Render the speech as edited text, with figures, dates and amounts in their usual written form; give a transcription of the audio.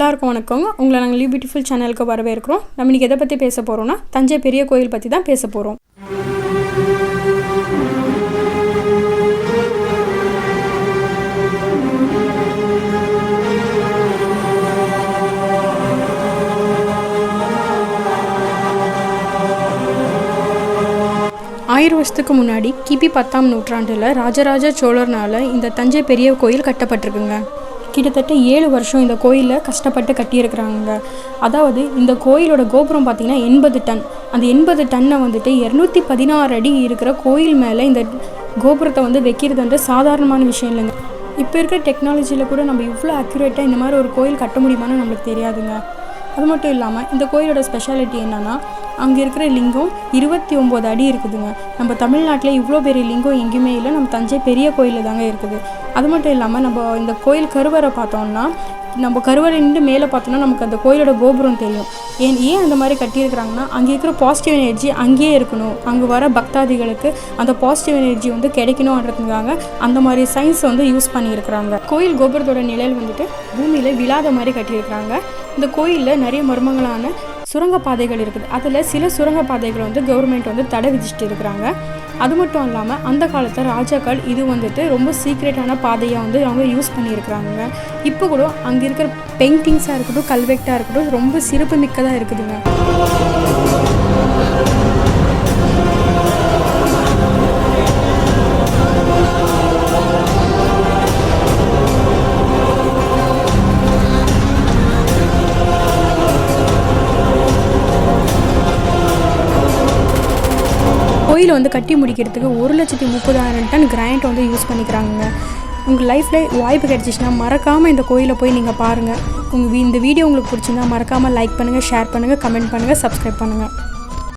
எல்லாருக்கும் வணக்கங்க. உங்களை நாங்கள் லிவ்பியூட்டிஃபுல் சேனலுக்கு வரவேற்கிறோம். நம்ம இன்றைக்கி எதை பற்றி பேச போகிறோம்னா தஞ்சை பெரிய கோயில் பற்றி தான் பேச போகிறோம். ஆயிரம் வருஷத்துக்கு முன்னாடி கிபி 10ஆம் நூற்றாண்டில் ராஜராஜ சோழர்னால் இந்த தஞ்சை பெரிய கோயில் கட்டப்பட்டிருக்குங்க. கிட்டத்தட்ட 7 வருஷம் இந்த கோயிலில் கஷ்டப்பட்டு கட்டியிருக்கிறாங்க. அதாவது இந்த கோயிலோட கோபுரம் பார்த்திங்கன்னா 80 டன். அந்த 80 டன்னை வந்துட்டு 216 அடி இருக்கிற கோயில் மேலே இந்த கோபுரத்தை வைக்கிறதுன்ற சாதாரணமான விஷயம் இல்லைங்க. இப்போ இருக்கிற டெக்னாலஜியில் கூட நம்ம இவ்வளோ அக்யூரேட்டாக இந்த மாதிரி ஒரு கோயில் கட்ட முடியுமான்னு நம்மளுக்கு தெரியாதுங்க. அது மட்டும் இல்லாமல் இந்த கோயிலோட ஸ்பெஷாலிட்டி என்னென்னா, அங்கே இருக்கிற லிங்கம் 29 அடி இருக்குதுங்க. நம்ம தமிழ்நாட்டில் இவ்வளோ பெரிய லிங்கம் எங்கேயுமே இல்லை, நம்ம தஞ்சை பெரிய கோயிலில் தாங்க இருக்குது. அது மட்டும் இல்லாமல் நம்ம இந்த கோயில் கருவறை பார்த்தோம்னா, நம்ம கருவறையிட்டு மேலே பார்த்தோம்னா நமக்கு அந்த கோயிலோட கோபுரம் தெரியும். ஏன் அந்த மாதிரி கட்டியிருக்கிறாங்கன்னா, அங்கே இருக்கிற பாசிட்டிவ் எனர்ஜி அங்கேயே இருக்கணும், அங்கே வர பக்தாதிகளுக்கு அந்த பாசிட்டிவ் எனர்ஜி கிடைக்கணுன்றதுக்காக அந்த மாதிரி சயின்ஸ் யூஸ் பண்ணியிருக்கிறாங்க. கோயில் கோபுரத்தோட நிழல் பூமியில் விழாத மாதிரி கட்டியிருக்கிறாங்க. இந்த கோயிலில் நிறைய மர்மங்களான சுரங்கப்பாதைகள் இருக்குது. அதில் சில சுரங்கப்பாதைகள் கவர்மெண்ட் தடை விதிச்சுட்டு இருக்கிறாங்க. அது மட்டும் இல்லாமல் அந்த காலத்தில் ராஜாக்கள் இது ரொம்ப சீக்ரெட்டான பாதையாக அவங்க யூஸ் பண்ணியிருக்கிறாங்க. இப்போ கூட அங்கே இருக்கிற பெயிண்டிங்ஸாக இருக்கட்டும், கல்வெட்டாக இருக்கட்டும், ரொம்ப சிறப்பு மிக்கதாக இருக்குதுங்க. கோயில் கட்டி முடிக்கிறதுக்கு 1,30,000 டன் கிரானைட் யூஸ் பண்ணிக்கிறாங்க. உங்கள் லைஃப்பில் வாய்ப்பு கிடைச்சிச்சுன்னா மறக்காமல் இந்த கோயிலை போய் நீங்கள் பாருங்கள். இந்த வீடியோ உங்களுக்கு பிடிச்சிருந்தா மறக்காமல் லைக் பண்ணுங்கள், ஷேர் பண்ணுங்கள், கமெண்ட் பண்ணுங்கள், சப்ஸ்கிரைப் பண்ணுங்கள்.